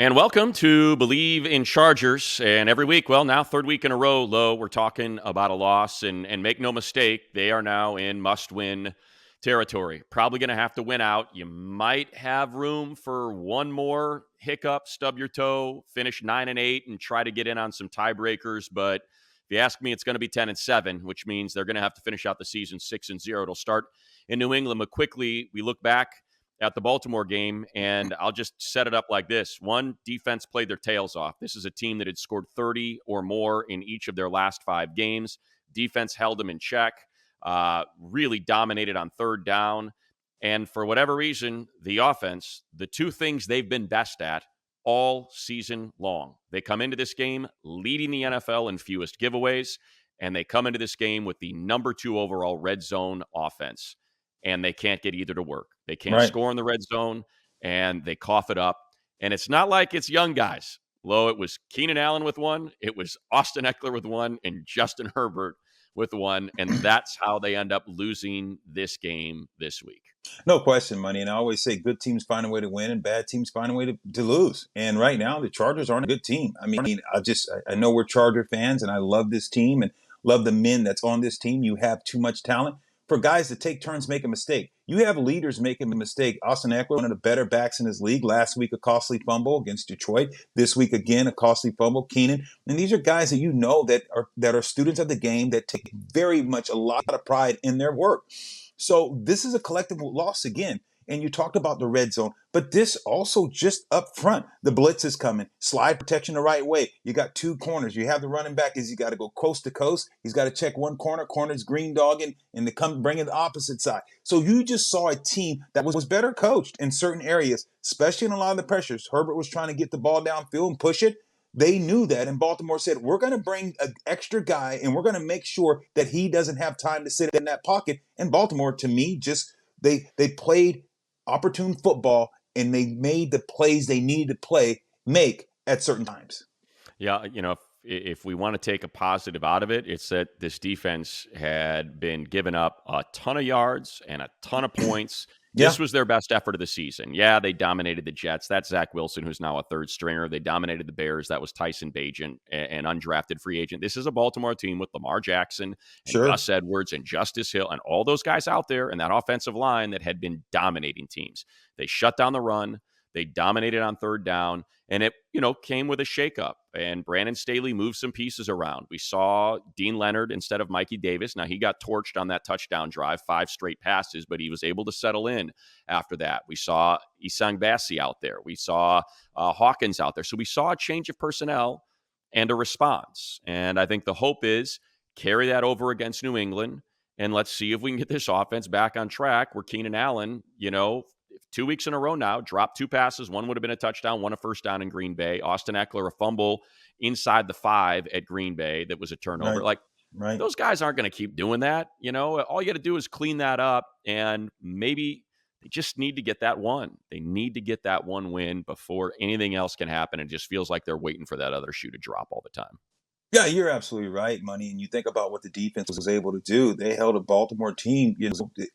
And welcome to Bleav in Chargers. And every week, well, now third week in a row, we're talking about a loss. And make no mistake, they are now in must-win territory. Probably going to have to win out. You might have room for one more hiccup, stub your toe, finish 9-8, and try to get in on some tiebreakers. But if you ask me, it's going to be 10-7, which means they're going to have to finish out the season 6-0. It'll start in New England. But quickly, we look back at the Baltimore game, and I'll just set it up like this. One, defense played their tails off. This is a team that had scored 30 or more in each of their last 5 games. Defense held them in check, really dominated on third down. And for whatever reason, the offense, the two things they've been best at all season long. They come into this game leading the NFL in fewest giveaways, and they come into this game with the number 2 overall red zone offense. And they can't get either to work. They can't score in the red zone, and they cough it up. And it's not like it's young guys. It was Keenan Allen with one, it was Austin Eckler with one, and Justin Herbert with one. And that's how they end up losing this game this week. No question, Money. And I always say good teams find a way to win and bad teams find a way to lose. And right now, the Chargers aren't a good team. I know we're Charger fans, and I love this team and love the men that's on this team. You have too much talent for guys to take turns make a mistake. You have leaders making a mistake. Austin Eckler, one of the better backs in his league. Last week, a costly fumble against Detroit. This week, again, a costly fumble. Keenan. And these are guys that you know that are students of the game that take very much a lot of pride in their work. So this is a collective loss again. And you talked about the red zone, but this also just up front, the blitz is coming, slide protection the right way. You got 2 corners. You have the running back is you got to go coast to coast. He's got to check one corner's green dogging, and to come bring in the opposite side. So you just saw a team that was better coached in certain areas, especially in a lot of the pressures. Herbert was trying to get the ball downfield and push it. They knew that, and Baltimore said, we're going to bring an extra guy, and we're going to make sure that he doesn't have time to sit in that pocket. And Baltimore, to me, just they played opportune football, and they made the plays they needed to make at certain times. Yeah, if we want to take a positive out of it, it's that this defense had been giving up a ton of yards and a ton of points. This was their best effort of the season. Yeah, they dominated the Jets. That's Zach Wilson, who's now a third stringer. They dominated the Bears. That was Tyson Bagent, an undrafted free agent. This is a Baltimore team with Lamar Jackson and Gus Edwards and Justice Hill and all those guys out there and that offensive line that had been dominating teams. They shut down the run. They dominated on third down, and it, came with a shakeup. And Brandon Staley moved some pieces around. We saw Dean Leonard instead of Mikey Davis. Now, he got torched on that touchdown drive, 5 straight passes, but he was able to settle in after that. We saw Isang Bassi out there. We saw Hawkins out there. So we saw a change of personnel and a response. And I think the hope is carry that over against New England, and let's see if we can get this offense back on track where Keenan Allen, 2 weeks in a row now, dropped 2 passes. One would have been a touchdown, one a first down in Green Bay. Austin Eckler, a fumble inside the 5 at Green Bay that was a turnover. Those guys aren't going to keep doing that. All you got to do is clean that up, and maybe they just need to get that one. They need to get that one win before anything else can happen. It just feels like they're waiting for that other shoe to drop all the time. Yeah, you're absolutely right, Money. And you think about what the defense was able to do. They held a Baltimore team,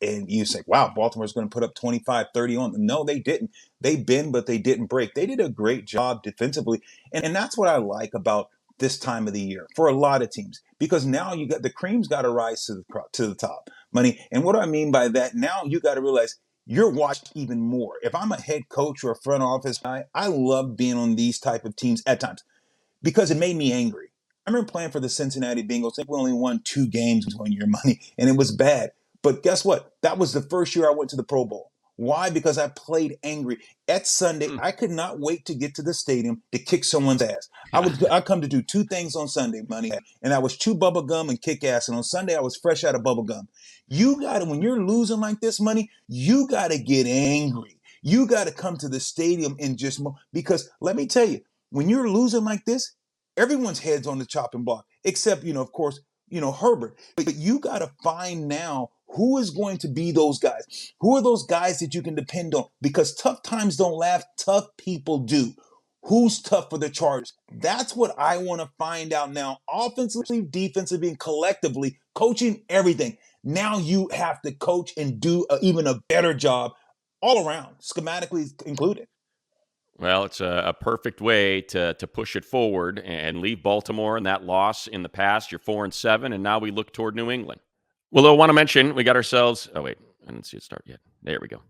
and you say, wow, Baltimore's going to put up 25, 30 on them. No, they didn't. They bend, but they didn't break. They did a great job defensively. And that's what I like about this time of the year for a lot of teams, because now you got the cream's got to rise to the top, Money. And what do I mean by that? Now you got to realize you're watched even more. If I'm a head coach or a front office guy, I love being on these type of teams at times because it made me angry. I remember playing for the Cincinnati Bengals. I think we only won 2 games one year, Money, and it was bad. But guess what? That was the first year I went to the Pro Bowl. Why? Because I played angry. At Sunday, I could not wait to get to the stadium to kick someone's ass. I come to do 2 things on Sunday, Money, and I was chew bubble gum and kick ass. And on Sunday, I was fresh out of bubble gum. You got to, when you're losing like this, Money, you got to get angry. You got to come to the stadium and just, because let me tell you, when you're losing like this, everyone's head's on the chopping block, except, of course, Herbert. But you got to find now who is going to be those guys. Who are those guys that you can depend on? Because tough times don't last, tough people do. Who's tough for the Chargers? That's what I want to find out now. Offensively, defensively, and collectively, coaching, everything. Now you have to coach and do even a better job all around, schematically included. Well, it's a perfect way to push it forward and leave Baltimore and that loss in the past. You're 4-7, and now we look toward New England. Well, I want to mention we got ourselves. Oh wait, I didn't see it start yet. There we go.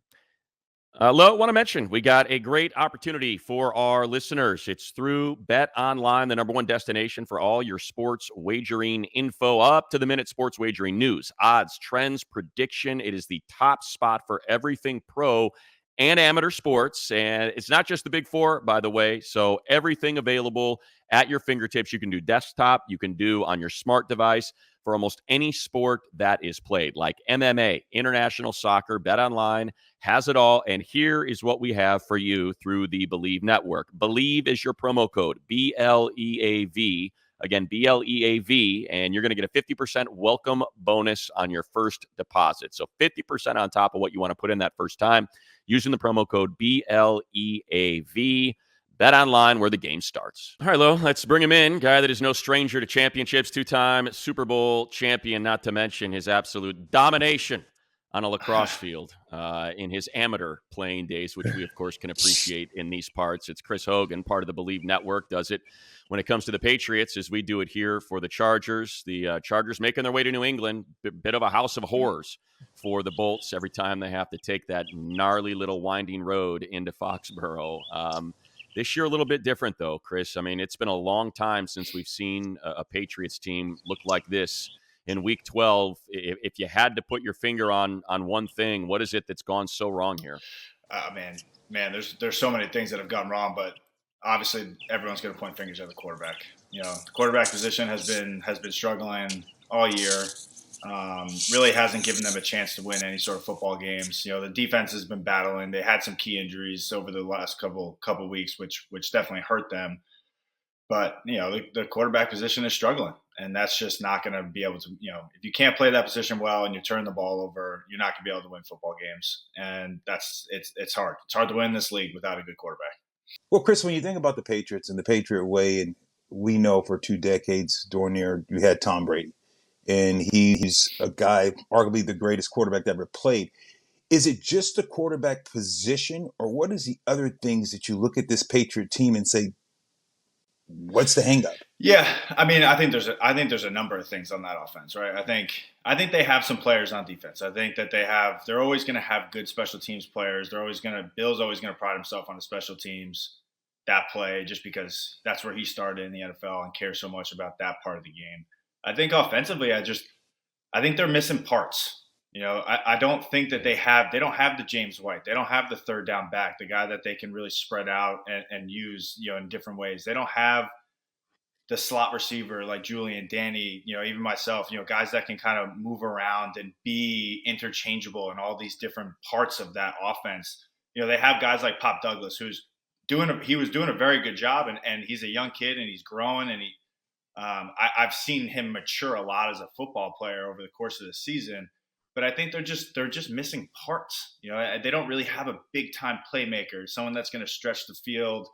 Lo, want to mention we got a great opportunity for our listeners. It's through Bet Online, the number one destination for all your sports wagering info, up to the minute sports wagering news, odds, trends, prediction. It is the top spot for everything pro and amateur sports, and it's not just the big four, by the way. So everything available at your fingertips. You can do desktop, you can do on your smart device for almost any sport that is played, like MMA, international soccer. Bet Online has it all. And here is what we have for you through the Bleav network. Bleav is your promo code, BLEAV. Again, BLEAV, and you're going to get a 50% welcome bonus on your first deposit. So 50% on top of what you want to put in that first time using the promo code BLEAV. Bet Online, where the game starts. All right, Lo, let's bring him in. Guy that is no stranger to championships, two-time Super Bowl champion, not to mention his absolute domination on a lacrosse field in his amateur playing days, which we, of course, can appreciate in these parts. It's Chris Hogan, part of the Bleav network, does it when it comes to the Patriots, as we do it here for the Chargers. The Chargers making their way to New England, bit of a house of horrors for the Bolts every time they have to take that gnarly little winding road into Foxborough. This year, a little bit different, though, Chris. I mean, it's been a long time since we've seen a Patriots team look like this in Week 12. If you had to put your finger on one thing, what is it that's gone so wrong here? Man, there's so many things that have gone wrong, but obviously everyone's going to point fingers at the quarterback. You know, the quarterback position has been struggling all year. Really hasn't given them a chance to win any sort of football games. You know, the defense has been battling. They had some key injuries over the last couple weeks, which definitely hurt them. But, you know, the quarterback position is struggling, and that's just not going to be able to, you know, if you can't play that position well and you turn the ball over, you're not going to be able to win football games. And it's hard. It's hard to win this league without a good quarterback. Well, Chris, when you think about the Patriots and the Patriot way, and we know for 2 decades, Dornier, you had Tom Brady. And he's a guy, arguably the greatest quarterback that ever played. Is it just the quarterback position, or what is the other things that you look at this Patriot team and say, what's the hang up? Yeah, I mean, I think there's a number of things on that offense, right? I think they have some players on defense. I think that they're always going to have good special teams players. Bill's always going to pride himself on the special teams that play, just because that's where he started in the NFL and cares so much about that part of the game. I think offensively, I think they're missing parts. You know, I don't think that they don't have the James White. They don't have the third down back, the guy that they can really spread out and use, you know, in different ways. They don't have the slot receiver like Julian, Danny, you know, even myself, you know, guys that can kind of move around and be interchangeable in all these different parts of that offense. You know, they have guys like Pop Douglas, he was doing a very good job, and he's a young kid and he's growing, and I've seen him mature a lot as a football player over the course of the season. But I think they're just missing parts. You know, they don't really have a big time playmaker, someone that's going to stretch the field,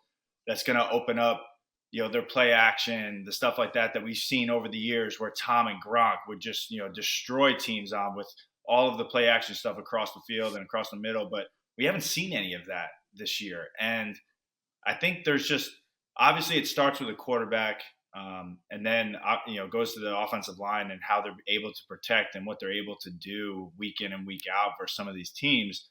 that's going to open up, you know, their play action, the stuff like that we've seen over the years, where Tom and Gronk would just, you know, destroy teams on with all of the play action stuff across the field and across the middle. But we haven't seen any of that this year, and I think there's just, obviously it starts with a quarterback. And then, you know, goes to the offensive line and how they're able to protect and what they're able to do week in and week out for some of these teams.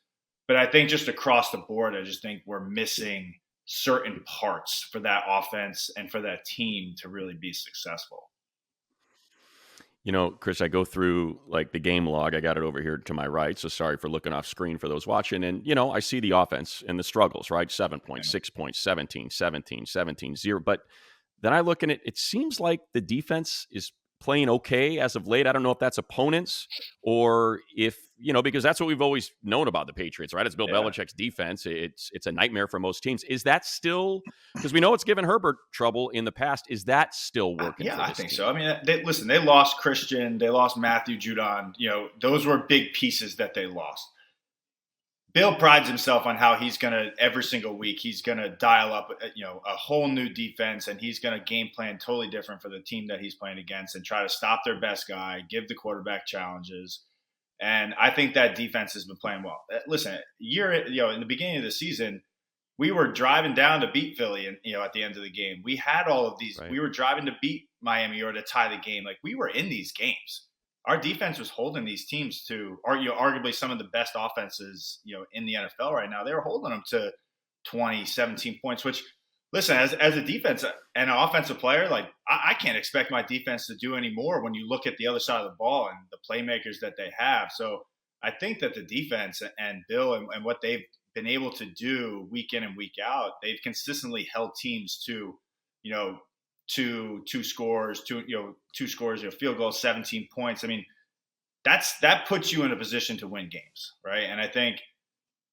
But I think just across the board, I just think we're missing certain parts for that offense and for that team to really be successful. You know, Chris, I go through like the game log. I got it over here to my right. So sorry for looking off screen for those watching. And, you know, I see the offense and the struggles, right? 7 points, 6 points, 17, 17, 17, 0. But then I look and it seems like the defense is playing okay as of late. I don't know if that's opponents or if, you know, because that's what we've always known about the Patriots, right? It's Bill Belichick's defense. It's a nightmare for most teams. Is that still, because we know it's given Herbert trouble in the past, is that still working? Yeah, for this I think team? so. I mean, they lost Christian, they lost Matthew Judon. You know, those were big pieces that they lost. Bill prides himself on how he's going to, every single week, he's going to dial up, you know, a whole new defense, and he's going to game plan totally different for the team that he's playing against and try to stop their best guy, give the quarterback challenges. And I think that defense has been playing well. Listen, in the beginning of the season, we were driving down to beat Philly, and at the end of the game, we had all of these. Right. We were driving to beat Miami or to tie the game. Like, we were in these games. Our defense was holding these teams to, or arguably some of the best offenses, in the NFL right now. They were holding them to 20, 17 points. Which, listen, as a defense and an offensive player, like, I can't expect my defense to do any more when you look at the other side of the ball and the playmakers that they have. So I think that the defense and Bill and what they've been able to do week in and week out, they've consistently held teams to, two scores, field goal, 17 points. I mean, that puts you in a position to win games, right? And I think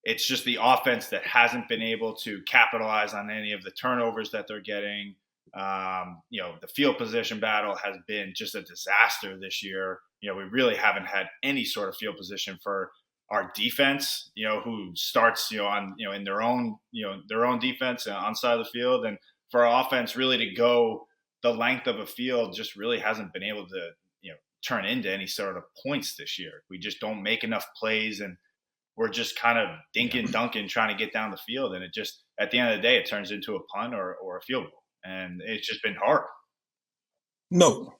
it's just the offense that hasn't been able to capitalize on any of the turnovers that they're getting. The field position battle has been just a disaster this year. We really haven't had any sort of field position for our defense, who starts, in their own defense on side of the field. And for our offense really to go the length of a field just really hasn't been able to, turn into any sort of points this year. We just don't make enough plays, and we're just kind of dinking, dunking, trying to get down the field. And it just, at the end of the day, it turns into a punt or a field goal. And it's just been hard. No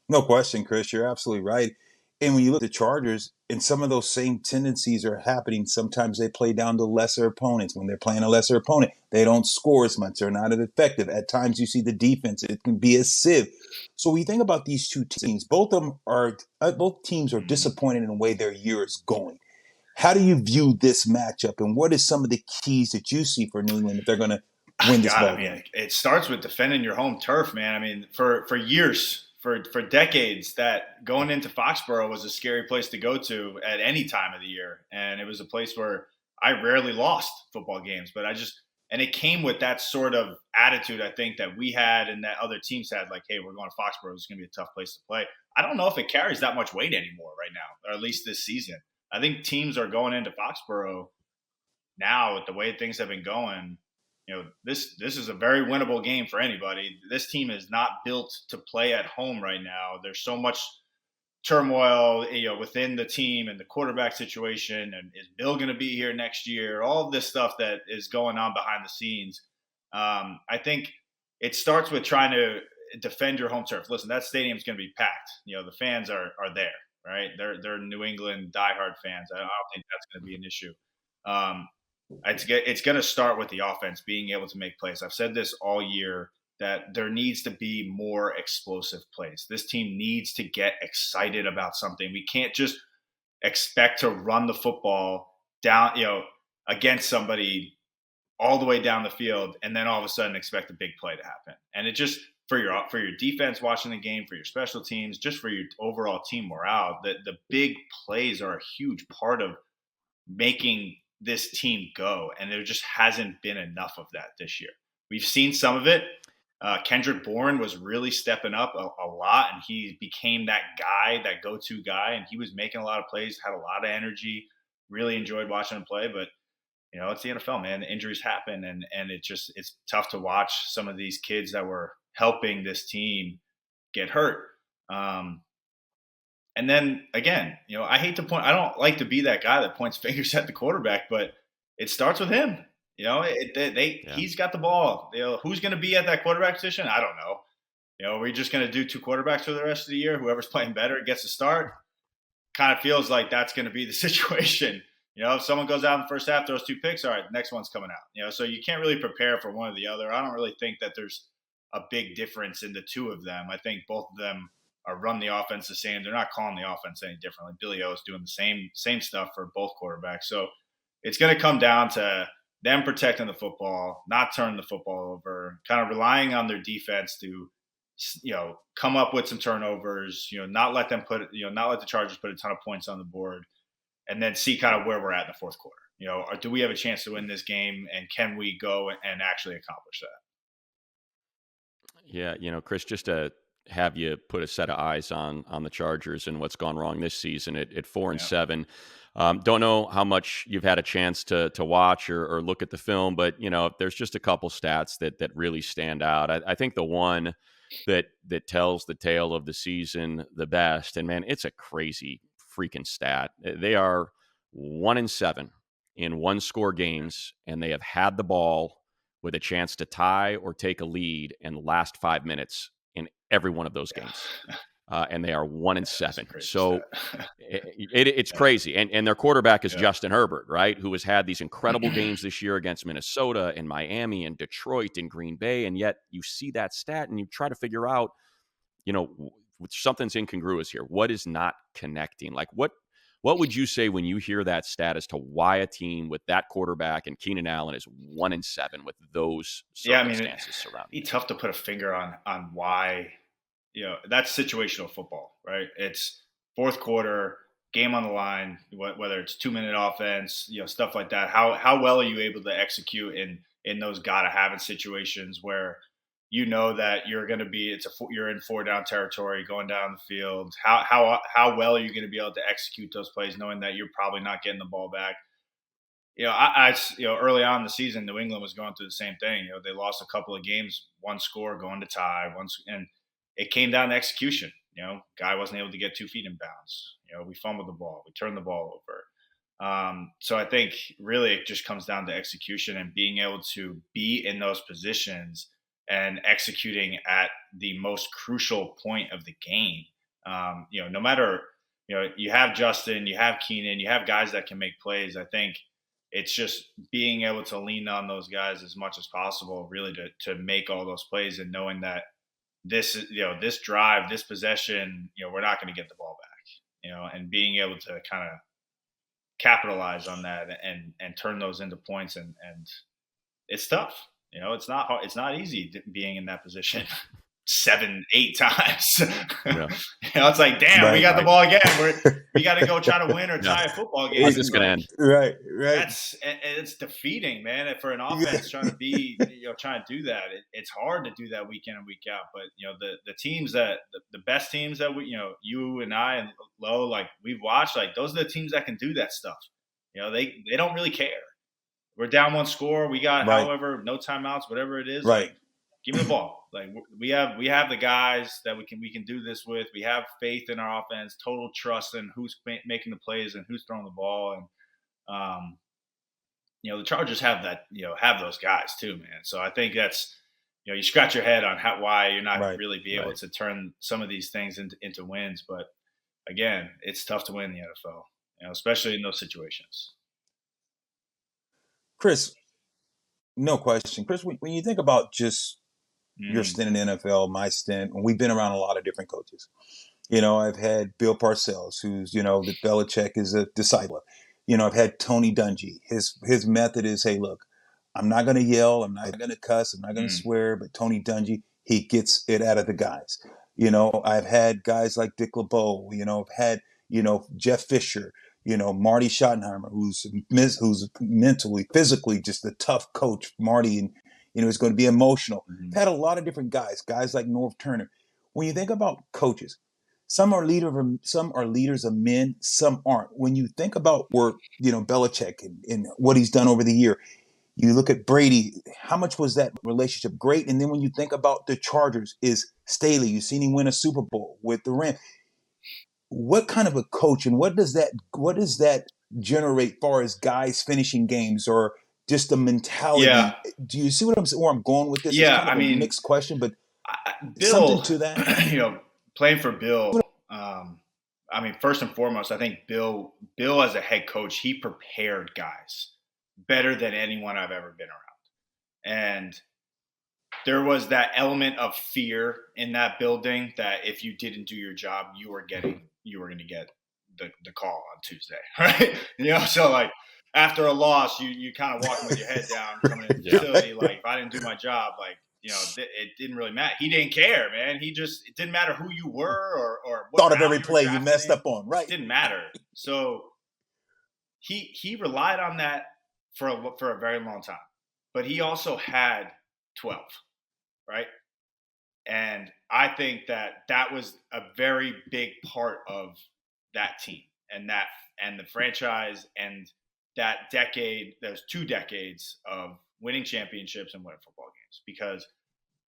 question, Chris. You're absolutely right. And when you look at the Chargers, and some of those same tendencies are happening. Sometimes they play down to lesser opponents. When they're playing a lesser opponent, they don't score as much. They're not as effective. At times you see the defense, it can be a sieve. So when you think about these two teams, both teams are disappointed in the way their year is going. How do you view this matchup, and what is some of the keys that you see for New England if they're going to win this ball game? It starts with defending your home turf, man. I mean, for years, for decades, that going into Foxborough was a scary place to go to at any time of the year. And it was a place where I rarely lost football games, but and it came with that sort of attitude, I think, that we had and that other teams had, like, hey, we're going to Foxborough. It's going to be a tough place to play. I don't know if it carries that much weight anymore right now, or at least this season. I think teams are going into Foxborough now with the way things have been going. This is a very winnable game for anybody. This team is not built to play at home right now. There's so much turmoil, within the team and the quarterback situation. And is Bill going to be here next year? All of this stuff that is going on behind the scenes. I think it starts with trying to defend your home turf. Listen, that stadium's going to be packed. The fans are there, right? They're New England diehard fans. I don't think that's going to be an issue. It's going to start with the offense being able to make plays. I've said this all year, that there needs to be more explosive plays. This team needs to get excited about something. We can't just expect to run the football down, against somebody all the way down the field and then all of a sudden expect a big play to happen. And it just, for your defense watching the game, for your special teams, just for your overall team morale, the big plays are a huge part of making this team go. And there just hasn't been enough of that this year. We've seen some of it. Kendrick Bourne was really stepping up a lot, and he became that guy, that go-to guy, and he was making a lot of plays, had a lot of energy, really enjoyed watching him play. But, it's the NFL, man. The injuries happen, and it's tough to watch some of these kids that were helping this team get hurt. And then, again, I hate to point – I don't like to be that guy that points fingers at the quarterback, but it starts with him. He's got the ball. Who's going to be at that quarterback position? I don't know. We're just going to do two quarterbacks for the rest of the year. Whoever's playing better gets to start. Kind of feels like that's going to be the situation. If someone goes out in the first half, throws two picks, all right, the next one's coming out. So you can't really prepare for one or the other. I don't really think that there's a big difference in the two of them. I think both of them are run the offense the same. They're not calling the offense any differently. Billy O is doing the same stuff for both quarterbacks. So it's going to come down to them protecting the football, not turning the football over, kind of relying on their defense to, come up with some turnovers, not let the Chargers put a ton of points on the board, and then see kind of where we're at in the fourth quarter. Or do we have a chance to win this game, and can we go and actually accomplish that? Yeah, Chris, just to have you put a set of eyes on the Chargers and what's gone wrong this season at 4-7. Don't know how much you've had a chance to watch or look at the film, but there's just a couple stats that really stand out. I think the one that tells the tale of the season the best, and man, it's a crazy freaking stat. They are 1-7 in one-score games, and they have had the ball with a chance to tie or take a lead in the last 5 minutes in every one of those games. And they are 1-7. So it's crazy. And their quarterback is Justin Herbert, right? Who has had these incredible games this year against Minnesota and Miami and Detroit and Green Bay. And yet you see that stat and you try to figure out, something's incongruous here. What is not connecting? Like what would you say when you hear that stat as to why a team with that quarterback and Keenan Allen is 1-7 with those circumstances surrounding? It'd be tough to put a finger on why. That's situational football, right? It's fourth quarter, game on the line, whether it's 2-minute offense, stuff like that. How well are you able to execute in those gotta have it situations where that you're going to be you're in 4-down territory going down the field. How well are you going to be able to execute those plays, knowing that you're probably not getting the ball back? Early on in the season, New England was going through the same thing. They lost a couple of games, one score going to tie, and it came down to execution. Guy wasn't able to get 2 feet in bounds. We fumbled the ball, we turned the ball over. So I think really it just comes down to execution and being able to be in those positions and executing at the most crucial point of the game. No matter, you have Justin, you have Keenan, you have guys that can make plays. I think it's just being able to lean on those guys as much as possible, really to make all those plays, and knowing that this drive, this possession, we're not going to get the ball back, and being able to kind of capitalize on that and turn those into points. And it's tough. It's not hard. It's not easy being in that position 7-8 times. It's like, damn, we got the ball again. We got to go try to win or tie a football game. How's this going to end? Right. It's defeating, man. For an offense trying to be, trying to do that, it's hard to do that week in and week out. But the teams the best teams that we, you and I and Lo, like we've watched, like those are the teams that can do that stuff. They don't really care. We're down 1 score. We got, however, no timeouts, whatever it is. Right. Like, give me the ball. Like we have the guys that we can do this with. We have faith in our offense, total trust in who's making the plays and who's throwing the ball. And the Chargers have that. Have those guys too, man. So I think that's you scratch your head on why you're not really be able to turn some of these things into wins. But again, it's tough to win in the NFL, especially in those situations. Chris, no question. Chris, when you think about just your stint in the NFL, my stint, and we've been around a lot of different coaches. I've had Bill Parcells, who's, that Belichick is a disciple. I've had Tony Dungy. His method is, hey, look, I'm not going to yell. I'm not going to cuss. I'm not going to swear. But Tony Dungy, he gets it out of the guys. I've had guys like Dick LeBeau. I've had, Jeff Fisher. Marty Schottenheimer, who's mentally, physically just a tough coach. Marty, and is going to be emotional. I've had a lot of different guys like Norv Turner. When you think about coaches, some are leaders of men, some aren't. When you think about work, Belichick and what he's done over the year, you look at Brady. How much was that relationship great? And then when you think about the Chargers, is Staley. You've seen him win a Super Bowl with the Rams. What kind of a coach, and what does that generate far as guys finishing games or just the mentality? Yeah. Do you see where I'm going with this? Yeah, it's kind of a mixed question, but Bill, something to that. Playing for Bill. First and foremost, I think Bill as a head coach, he prepared guys better than anyone I've ever been around, and there was that element of fear in that building that if you didn't do your job, you were going to get the call on Tuesday, right? So like after a loss, you kind of walking with your head down, coming in the facility. Like if I didn't do my job, like it didn't really matter. He didn't care, man. It didn't matter who you were or what thought of every play you messed up on, right? It didn't matter. So he relied on that for a very long time, but he also had 12. Right. And I think that was a very big part of that team and the franchise and that decade. There's 2 decades of winning championships and winning football games because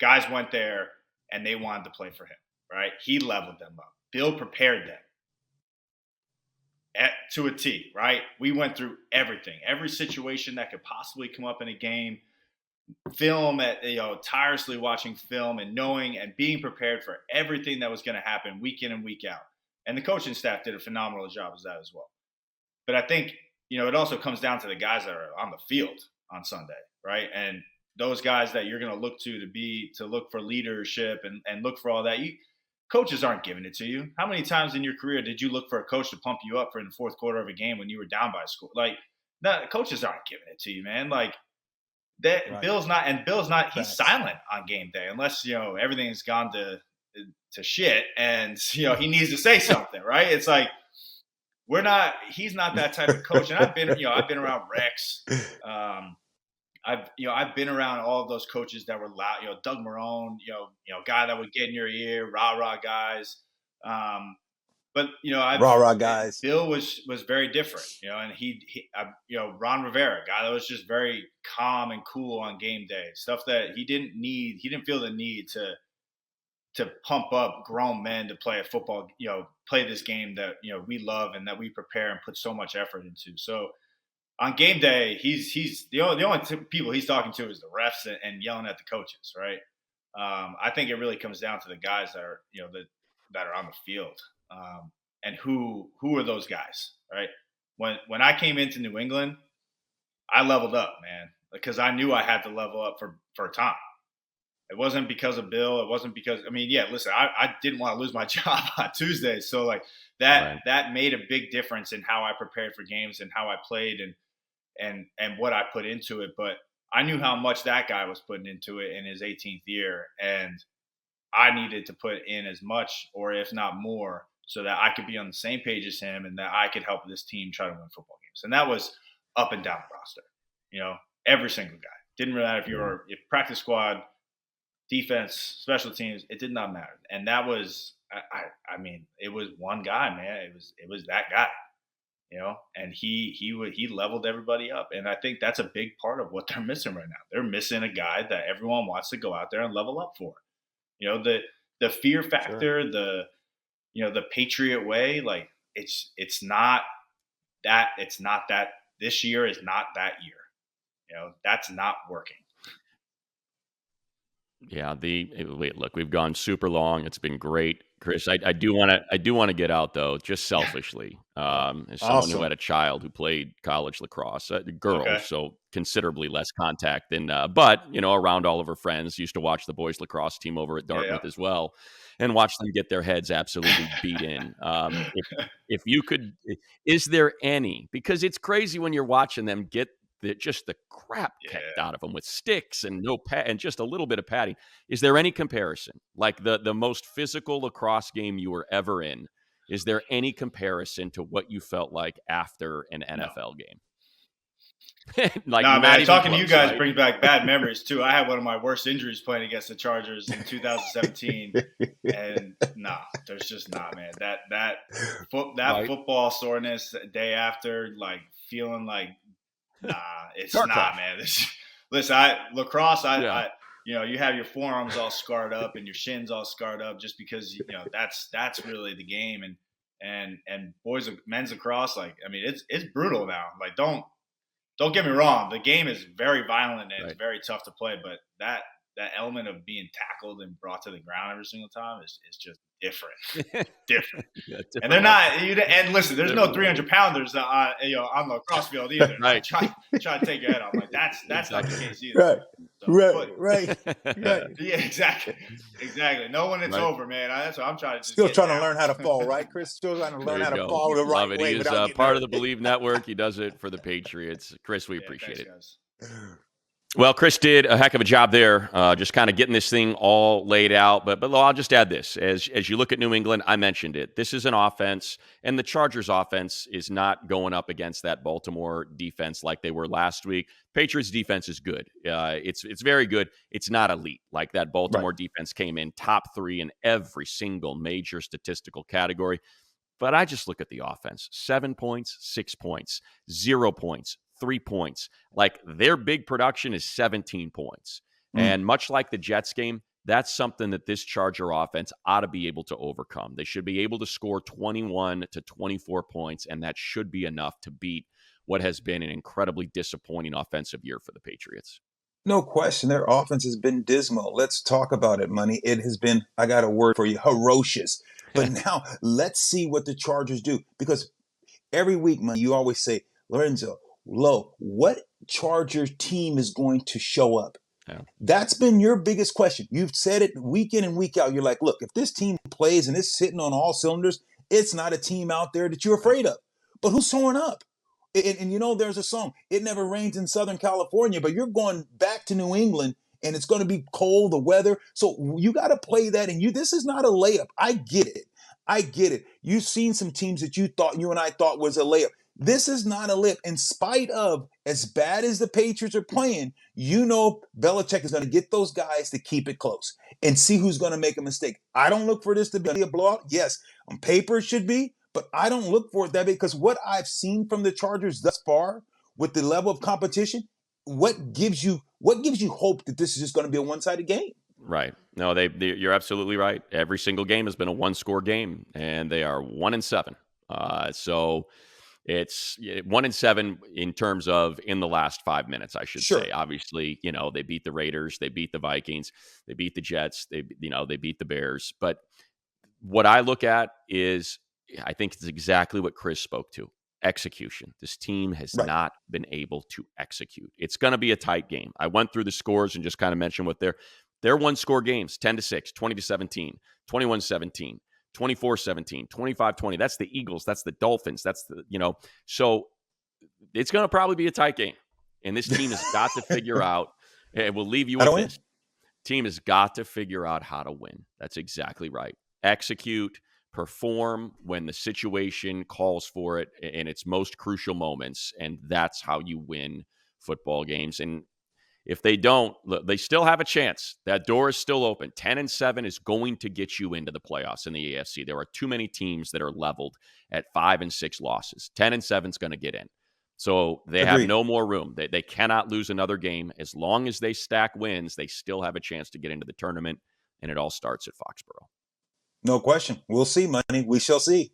guys went there and they wanted to play for him. Right. He leveled them up. Bill prepared them. to a T, right? We went through everything, every situation that could possibly come up in a game. Film tirelessly watching film and knowing and being prepared for everything that was going to happen week in and week out. And the coaching staff did a phenomenal job of that as well. But I think, it also comes down to the guys that are on the field on Sunday, right? And those guys that you're going to look to look for leadership and look for all that. Coaches aren't giving it to you. How many times in your career did you look for a coach to pump you up for in the fourth quarter of a game when you were down by a score? Like, coaches aren't giving it to you, man. Like, that right. Bill's not. He's silent on game day unless everything's gone to shit, and he needs to say something, right? It's like he's not that type of coach. And I've been around Rex. I've been around all of those coaches that were loud. Doug Marrone, guy that would get in your ear, rah guys. But rah guys. Bill was very different, and Ron Rivera, guy that was just very calm and cool on game day. Stuff that he didn't feel the need to pump up grown men to play a football, play this game that we love and that we prepare and put so much effort into. So on game day, he's the only people he's talking to is the refs and yelling at the coaches, right? I think it really comes down to the guys that are that are on the field. And who are those guys, right? When I came into New England, I leveled up, man, because I knew I had to level up for Tom. It wasn't because of Bill. It wasn't because listen, I didn't want to lose my job on Tuesday, so like that made a big difference in how I prepared for games and how I played and what I put into it. But I knew how much that guy was putting into it in his 18th year, and I needed to put in as much, or if not more, so that I could be on the same page as him and that I could help this team try to win football games. And that was up and down the roster, every single guy. Didn't really matter if practice squad, defense, special teams, it did not matter. And that was, it was one guy, man. It was that guy, and he leveled everybody up. And I think that's a big part of what they're missing right now. They're missing a guy that everyone wants to go out there and level up for. The fear factor, sure. The Patriot way, like it's not that this year is not that year. That's not working. Yeah, look, we've gone super long. It's been great, Chris. I do want to get out though, just selfishly, as someone who had a child who played college lacrosse, girls, so considerably less contact than, but around all of her friends, used to watch the boys lacrosse team over at Dartmouth as well, and watch them get their heads absolutely beat in. If you could, is there any? Because it's crazy when you're watching them get just the crap kicked out of them with sticks and and just a little bit of padding. Is there any comparison? Like the most physical lacrosse game you were ever in, is there any comparison to what you felt like after an NFL game? Man, talking to you guys brings back bad memories too. I had one of my worst injuries playing against the Chargers in 2017, and there's just not, man. That football soreness the day after, like feeling like, it's not, man. Listen, lacrosse, you have your forearms all scarred up and your shins all scarred up just because that's really the game. And men's lacrosse, it's brutal now. Like don't get me wrong, the game is very violent and it's very tough to play, but that element of being tackled and brought to the ground every single time is just different. Different. And they're not. And listen, there's no 300-pounders on the cross field either. Right. Try to take your head off. Like that's not the case either. Right. Yeah, exactly. No one it's over, man. That's what I'm trying to. Still trying to learn how to fall, right, Chris? Still trying to learn how to fall the right way. He is part of the Bleav Network. He does it for the Patriots. Chris, we appreciate it. Guys. Well, Chris did a heck of a job there, just kind of getting this thing all laid out. But I'll just add this. As you look at New England, I mentioned it. This is an offense, and the Chargers offense is not going up against that Baltimore defense like they were last week. Patriots defense is good. It's very good. It's not elite. Like that Baltimore defense came in top 3 in every single major statistical category. But I just look at the offense. 7 points, 6 points, 0 points, 3 points. Like their big production is 17 points. And much like the Jets game, That's something that this Charger offense ought to be able to overcome. They should be able to score 21 to 24 points, and that should be enough to beat what has been an incredibly disappointing offensive year for the Patriots. No question. Their offense has been dismal. Let's talk about it, Money. It has been, I got a word for you, ferocious. But now let's see what the Chargers do. Because every week, Money, you always say, Lorenzo, what Chargers team is going to show up? Yeah. That's been your biggest question. You've said it week in and week out. You're like, look, if this team plays and it's sitting on all cylinders, it's not a team out there that you're afraid of. But who's showing up? And you know, there's a song, It Never Rains in Southern California, but you're going back to New England and it's going to be cold, the weather. So you got to play that. And this is not a layup. I get it. I get it. You've seen some teams that you and I thought was a layup. This is not a layup. In spite of as bad as the Patriots are playing, Belichick is going to get those guys to keep it close and see who's going to make a mistake. I don't look for this to be a blowout. Yes, on paper it should be, but I don't look for it that big because what I've seen from the Chargers thus far with the level of competition, what gives you hope that this is just going to be a one-sided game? Right. No, you're absolutely right. Every single game has been a one-score game, and they are 1-7. So it's 1-7 in terms of in the last 5 minutes, I should say. Obviously, they beat the Raiders, they beat the Vikings, they beat the Jets, they beat the Bears. But what I look at is, I think it's exactly what Chris spoke to. Execution. This team has not been able to execute. It's going to be a tight game. I went through the scores and just kind of mentioned what their one-score games: 10-6, 20-17, 21-17, 24-17, 25-20. That's the Eagles. That's the Dolphins. That's so it's going to probably be a tight game. And this team has got to figure out, and we'll leave you with this. Team has got to figure out how to win. That's exactly right. Execute, perform when the situation calls for it in its most crucial moments. And that's how you win football games. And if they don't, they still have a chance. That door is still open. 10-7 is going to get you into the playoffs in the AFC. There are too many teams that are leveled at 5-6 losses. 10-7 is going to get in. So they have no more room. They cannot lose another game. As long as they stack wins, they still have a chance to get into the tournament, and it all starts at Foxborough. No question. We'll see, Money. We shall see.